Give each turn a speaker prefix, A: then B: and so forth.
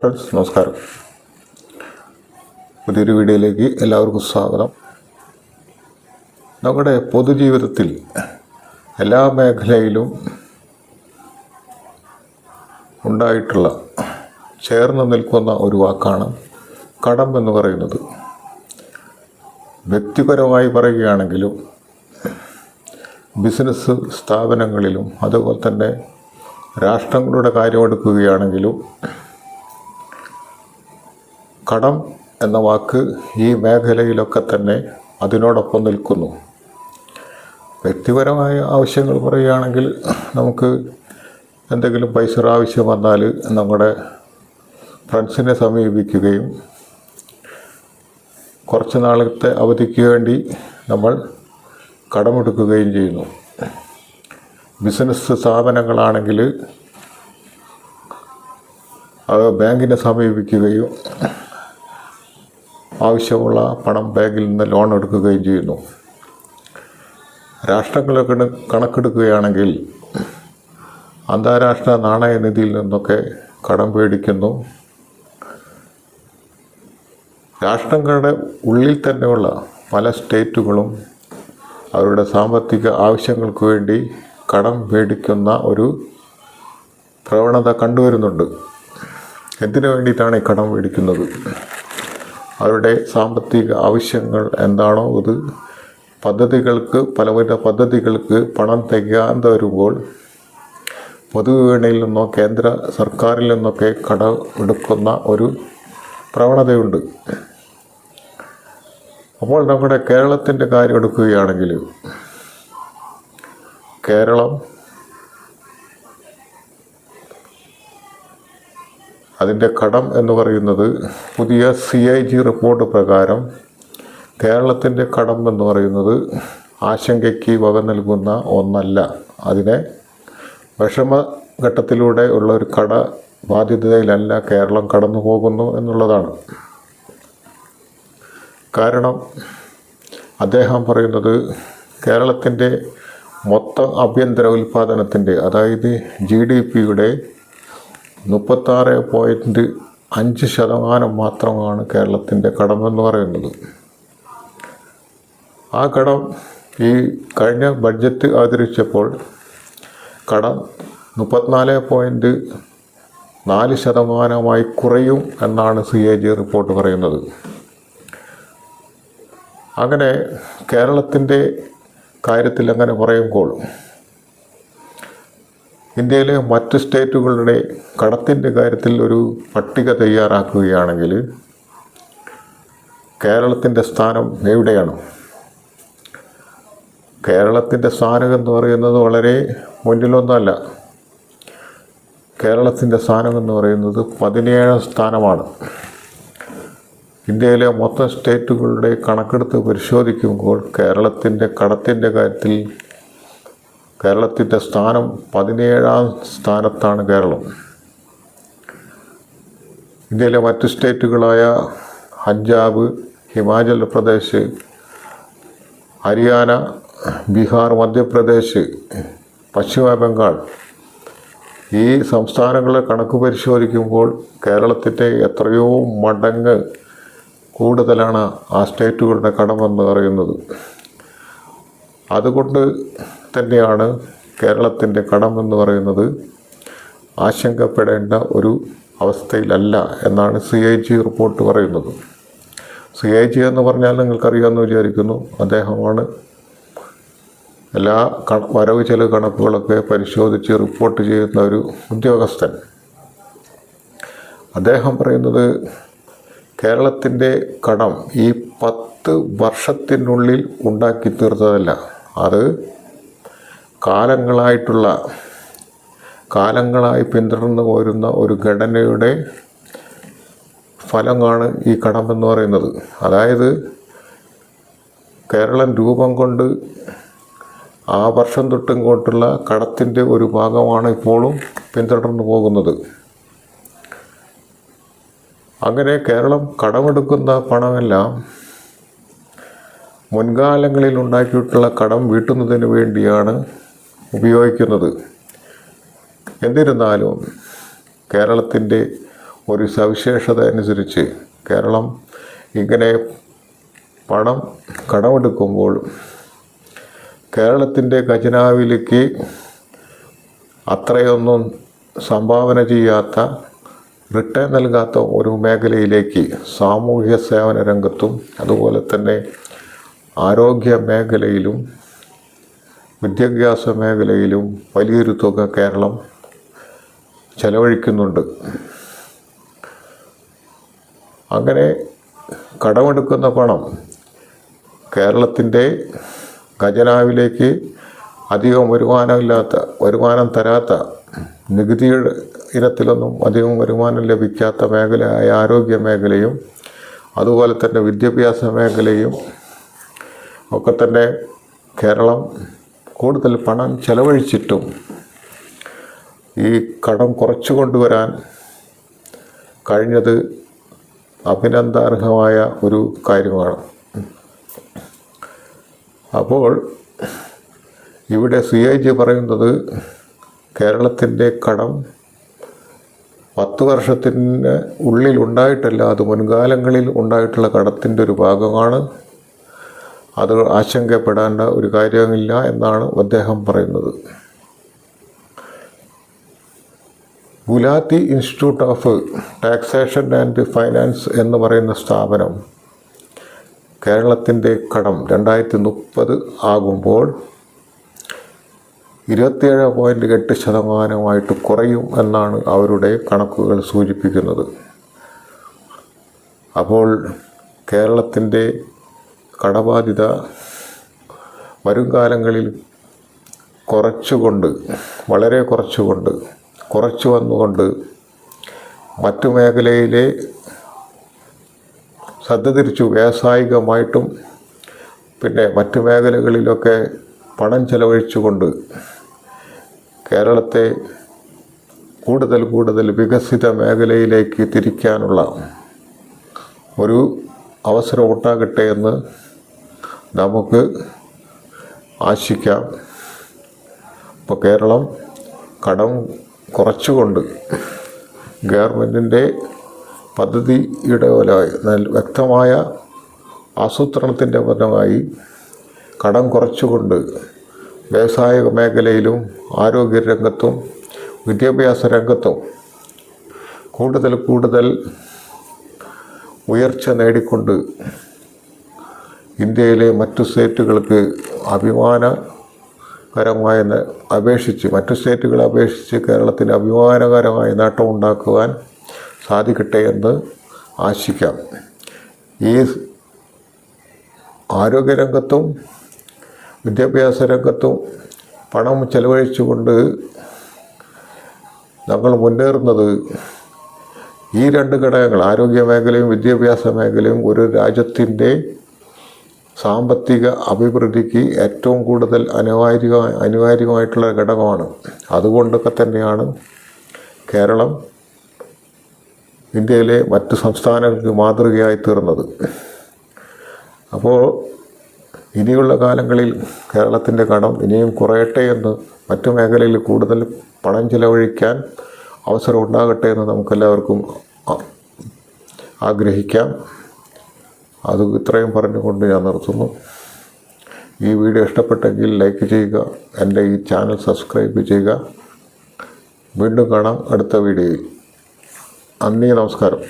A: Friends നമസ്കാരം. പുതിയൊരു വീഡിയോയിലേക്ക് എല്ലാവർക്കും സ്വാഗതം. നമ്മുടെ പൊതുജീവിതത്തിൽ എല്ലാ മേഖലയിലും ഉണ്ടായിട്ടുള്ള ചേർന്ന് നിൽക്കുന്ന ഒരു വാക്കാണ് കടം എന്ന് പറയുന്നത്. വ്യക്തിപരമായി പറയുകയാണെങ്കിലും ബിസിനസ് സ്ഥാപനങ്ങളിലും അതുപോലെ തന്നെ രാഷ്ട്രങ്ങളുടെ കാര്യമെടുക്കുകയാണെങ്കിലും കടം എന്ന വാക്ക് ഈ മേഖലയിലൊക്കെ തന്നെ അതിനോടൊപ്പം നിൽക്കുന്നു. വ്യക്തിപരമായ ആവശ്യങ്ങൾ പറയുകയാണെങ്കിൽ നമുക്ക് എന്തെങ്കിലും പൈസ ആവശ്യം വന്നാൽ നമ്മുടെ ഫ്രണ്ട്സിനെ സമീപിക്കുകയും കുറച്ച് നാളത്തെ അവധിക്ക് വേണ്ടി നമ്മൾ കടമെടുക്കുകയും ചെയ്യുന്നു. ബിസിനസ് സ്ഥാപനങ്ങളാണെങ്കിൽ ബാങ്കിനെ സമീപിക്കുകയും ആവശ്യമുള്ള പണം ബാങ്കിൽ നിന്ന് ലോൺ എടുക്കുകയും ചെയ്യുന്നു. രാഷ്ട്രങ്ങളൊക്കെ കണക്കെടുക്കുകയാണെങ്കിൽ അന്താരാഷ്ട്ര നാണയനിധിയിൽ നിന്നൊക്കെ കടം മേടിക്കുന്നു. രാഷ്ട്രങ്ങളുടെ ഉള്ളിൽ തന്നെയുള്ള പല സ്റ്റേറ്റുകളും അവരുടെ സാമ്പത്തിക ആവശ്യങ്ങൾക്ക് വേണ്ടി കടം മേടിക്കുന്ന ഒരു പ്രവണത കണ്ടുവരുന്നുണ്ട്. എന്തിനു വേണ്ടിയിട്ടാണ് ഈ കടം മേടിക്കുന്നത്? അവരുടെ സാമ്പത്തിക ആവശ്യങ്ങൾ എന്താണോ അത് പലവിധ പദ്ധതികൾക്ക് പണം തികയാതെ വരുമ്പോൾ പൊതുവിപണിയിൽ നിന്നോ കേന്ദ്ര സർക്കാരിൽ നിന്നൊക്കെ കടം എടുക്കുന്ന ഒരു പ്രവണതയുണ്ട്. അപ്പോൾ നമ്മുടെ കേരളത്തിൻ്റെ കാര്യം എടുക്കുകയാണെങ്കിൽ കേരളം അതിൻ്റെ കടം എന്ന് പറയുന്നത് പുതിയ CAG റിപ്പോർട്ട് പ്രകാരം കേരളത്തിൻ്റെ കടം എന്ന് പറയുന്നത് ആശങ്കയ്ക്ക് വക നൽകുന്ന ഒന്നല്ല. അതിനെ വിഷമഘട്ടത്തിലൂടെ ഉള്ള ഒരു കട ബാധ്യതയിലല്ല കേരളം കടന്നു പോകുന്നു എന്നുള്ളതാണ്. കാരണം അദ്ദേഹം പറയുന്നത് കേരളത്തിൻ്റെ മൊത്തം ആഭ്യന്തര ഉൽപ്പാദനത്തിൻ്റെ അതായത് GDP-യുടെ 36.5% മാത്രമാണ് കേരളത്തിൻ്റെ കടമെന്ന് പറയുന്നത്. ആ കടം ഈ കഴിഞ്ഞ ബഡ്ജറ്റ് അവതരിച്ചപ്പോൾ കടം 34.4% കുറയും എന്നാണ് CAG റിപ്പോർട്ട് പറയുന്നത്. അങ്ങനെ കേരളത്തിൻ്റെ കാര്യത്തിൽ അങ്ങനെ പറയുമ്പോൾ ഇന്ത്യയിലെ മറ്റ് സ്റ്റേറ്റുകളുടെ കടത്തിൻ്റെ കാര്യത്തിൽ ഒരു പട്ടിക തയ്യാറാക്കുകയാണെങ്കിൽ കേരളത്തിൻ്റെ സ്ഥാനം എവിടെയാണ്? കേരളത്തിൻ്റെ സ്ഥാനം എന്ന് പറയുന്നത് വളരെ മുന്നിലൊന്നുമല്ല. കേരളത്തിൻ്റെ സ്ഥാനം എന്ന് പറയുന്നത് 17ാം സ്ഥാനമാണ്. ഇന്ത്യയിലെ മൊത്തം സ്റ്റേറ്റുകളുടെ കണക്കെടുത്ത് പരിശോധിക്കുമ്പോൾ കേരളത്തിൻ്റെ കടത്തിൻ്റെ കാര്യത്തിൽ കേരളത്തിൻ്റെ സ്ഥാനം 17ാം സ്ഥാനത്താണ് കേരളം. ഇന്ത്യയിലെ മറ്റ് സ്റ്റേറ്റുകളായ പഞ്ചാബ്, ഹിമാചൽ പ്രദേശ്, ഹരിയാന, ബീഹാർ, മധ്യപ്രദേശ്, പശ്ചിമ ബംഗാൾ ഈ സംസ്ഥാനങ്ങളെ കണക്ക് പരിശോധിക്കുമ്പോൾ കേരളത്തിൻ്റെ എത്രയോ മടങ്ങ് കൂടുതലാണ് ആ സ്റ്റേറ്റുകളുടെ കടമെന്ന് പറയുന്നത്. അതുകൊണ്ട് തന്നെയാണ് കേരളത്തിൻ്റെ കടമെന്ന് പറയുന്നത് ആശങ്കപ്പെടേണ്ട ഒരു അവസ്ഥയിലല്ല എന്നാണ് CAG റിപ്പോർട്ട് പറയുന്നത്. CAG എന്ന് പറഞ്ഞാൽ നിങ്ങൾക്കറിയാമെന്ന് വിചാരിക്കുന്നു. അദ്ദേഹമാണ് എല്ലാ വരവ് ചെലവ് കണക്കുകളൊക്കെ പരിശോധിച്ച് റിപ്പോർട്ട് ചെയ്യുന്ന ഒരു ഉദ്യോഗസ്ഥൻ. അദ്ദേഹം പറയുന്നത് കേരളത്തിൻ്റെ കടം ഈ 10 വർഷത്തിനുള്ളിൽ ഉണ്ടാക്കി തീർത്തതല്ല, അത് കാലങ്ങളായി പിന്തുടർന്നു പോരുന്ന ഒരു ഘടനയുടെ ഫലമാണ് ഈ കടമെന്ന് പറയുന്നത്. അതായത് കേരളം രൂപം കൊണ്ട് ആ വർഷം തൊട്ടിങ്ങോട്ടുള്ള കടത്തിൻ്റെ ഒരു ഭാഗമാണ് ഇപ്പോഴും പിന്തുടർന്നു പോകുന്നത്. അങ്ങനെ കേരളം കടമെടുക്കുന്ന പണമെല്ലാം മുൻകാലങ്ങളിൽ ഉണ്ടാക്കിയിട്ടുള്ള കടം വീട്ടുന്നതിന് വേണ്ടിയാണ് ഉപയോഗിക്കുന്നത്. എന്നിരുന്നാലും കേരളത്തിൻ്റെ ഒരു സവിശേഷത അനുസരിച്ച് കേരളം ഇങ്ങനെ പണം കടമെടുക്കുമ്പോൾ കേരളത്തിൻ്റെ ഖജനാവിലേക്ക് അത്രയൊന്നും സംഭാവന ചെയ്യാത്ത, റിട്ടേൺ നൽകാത്ത ഒരു മേഖലയിലേക്ക് സാമൂഹ്യ സേവന രംഗത്തും അതുപോലെ തന്നെ ആരോഗ്യ മേഖലയിലും വിദ്യാഭ്യാസ മേഖലയിലും വലിയൊരു തുക കേരളം ചെലവഴിക്കുന്നുണ്ട്. അങ്ങനെ കടമെടുക്കുന്ന പണം കേരളത്തിൻ്റെ ഖജനാവിലേക്ക് അധികം വരുമാനം തരാത്ത, നികുതിയുടെ ഇനത്തിലൊന്നും അധികം വരുമാനം ലഭിക്കാത്ത മേഖലയായ ആരോഗ്യ മേഖലയും അതുപോലെ തന്നെ വിദ്യാഭ്യാസ മേഖലയും ഒക്കെ തന്നെ കേരളം കൂടുതൽ പണം ചെലവഴിച്ചിട്ടും ഈ കടം കുറച്ചു കൊണ്ടുവരാൻ കഴിഞ്ഞത് അഭിനന്ദനാർഹമായ ഒരു കാര്യമാണ്. അപ്പോൾ ഇവിടെ CAG പറയുന്നത് കേരളത്തിൻ്റെ കടം 10 വർഷത്തിന് ഉള്ളിൽ ഉണ്ടായിട്ടല്ല, അത് മുൻകാലങ്ങളിൽ ഉണ്ടായിട്ടുള്ള കടത്തിൻ്റെ ഒരു ഭാഗമാണ്. അത് ആശങ്കപ്പെടേണ്ട ഒരു കാര്യമില്ല എന്നാണ് അദ്ദേഹം പറയുന്നത്. Gulati institute of taxation and finance എന്ന് പറയുന്ന സ്ഥാപനം കേരളത്തിൻ്റെ കടം 2030 ആകുമ്പോൾ 27.8% കുറയും എന്നാണ് അവരുടെ കണക്കുകൾ സൂചിപ്പിക്കുന്നത്. അപ്പോൾ കേരളത്തിൻ്റെ കടബാധ്യത വരും കാലങ്ങളിൽ വളരെ കുറച്ചു വന്നുകൊണ്ട് മറ്റു മേഖലയിലെ ശ്രദ്ധ തിരിച്ചു വ്യാവസായികമായിട്ടും പിന്നെ മറ്റു മേഖലകളിലൊക്കെ പണം ചെലവഴിച്ചുകൊണ്ട് കേരളത്തെ കൂടുതൽ വികസിത മേഖലയിലേക്ക് തിരിക്കാനുള്ള ഒരു അവസരം ഉണ്ടാകട്ടെ എന്ന് നമുക്ക് ആശിക്കാം. ഇപ്പോൾ കേരളം കടം കുറച്ചുകൊണ്ട് ഗവൺമെൻറ്റിൻ്റെ പദ്ധതിയുടെ വ്യക്തമായ ആസൂത്രണത്തിൻ്റെ ഫലമായി കടം കുറച്ചുകൊണ്ട് വ്യവസായ മേഖലയിലും ആരോഗ്യ രംഗത്തും വിദ്യാഭ്യാസ രംഗത്തും കൂടുതൽ ഉയർച്ച നേടിക്കൊണ്ട് ഇന്ത്യയിലെ മറ്റു സ്റ്റേറ്റുകൾക്ക് മറ്റു സ്റ്റേറ്റുകളെ അപേക്ഷിച്ച് കേരളത്തിന് അഭിമാനകരമായ നേട്ടമുണ്ടാക്കുവാൻ സാധിക്കട്ടെ എന്ന് ആശിക്കാം. ഈ ആരോഗ്യരംഗത്തും വിദ്യാഭ്യാസ രംഗത്തും പണം ചെലവഴിച്ചുകൊണ്ട് ഞങ്ങൾ മുന്നേറുന്നത് ഈ രണ്ട് ഘടകങ്ങൾ, ആരോഗ്യ മേഖലയും വിദ്യാഭ്യാസ മേഖലയും ഒരു രാജ്യത്തിൻ്റെ സാമ്പത്തിക അഭിവൃദ്ധിക്ക് ഏറ്റവും കൂടുതൽ അനിവാര്യമായിട്ടുള്ള ഘടകമാണ്. അതുകൊണ്ടൊക്കെ തന്നെയാണ് കേരളം ഇന്ത്യയിലെ മറ്റ് സംസ്ഥാനങ്ങൾക്ക് മാതൃകയായി തീർന്നത്. അപ്പോൾ ഇനിയുള്ള കാലങ്ങളിൽ കേരളത്തിൻ്റെ കടം ഇനിയും കുറയട്ടെ എന്ന്, മറ്റു മേഖലയിൽ കൂടുതൽ പണം ചിലവഴിക്കാൻ അവസരം ഉണ്ടാകട്ടെ എന്ന് നമുക്കെല്ലാവർക്കും ആഗ്രഹിക്കാം. അത് ഇത്രയും പറഞ്ഞുകൊണ്ട് ഞാൻ നിർത്തുന്നു. ഈ വീഡിയോ ഇഷ്ടപ്പെട്ടെങ്കിൽ ലൈക്ക് ചെയ്യുക, എൻ്റെ ഈ ചാനൽ സബ്സ്ക്രൈബ് ചെയ്യുക. വീണ്ടും കാണാം അടുത്ത വീഡിയോയിൽ. നന്ദി, നമസ്കാരം.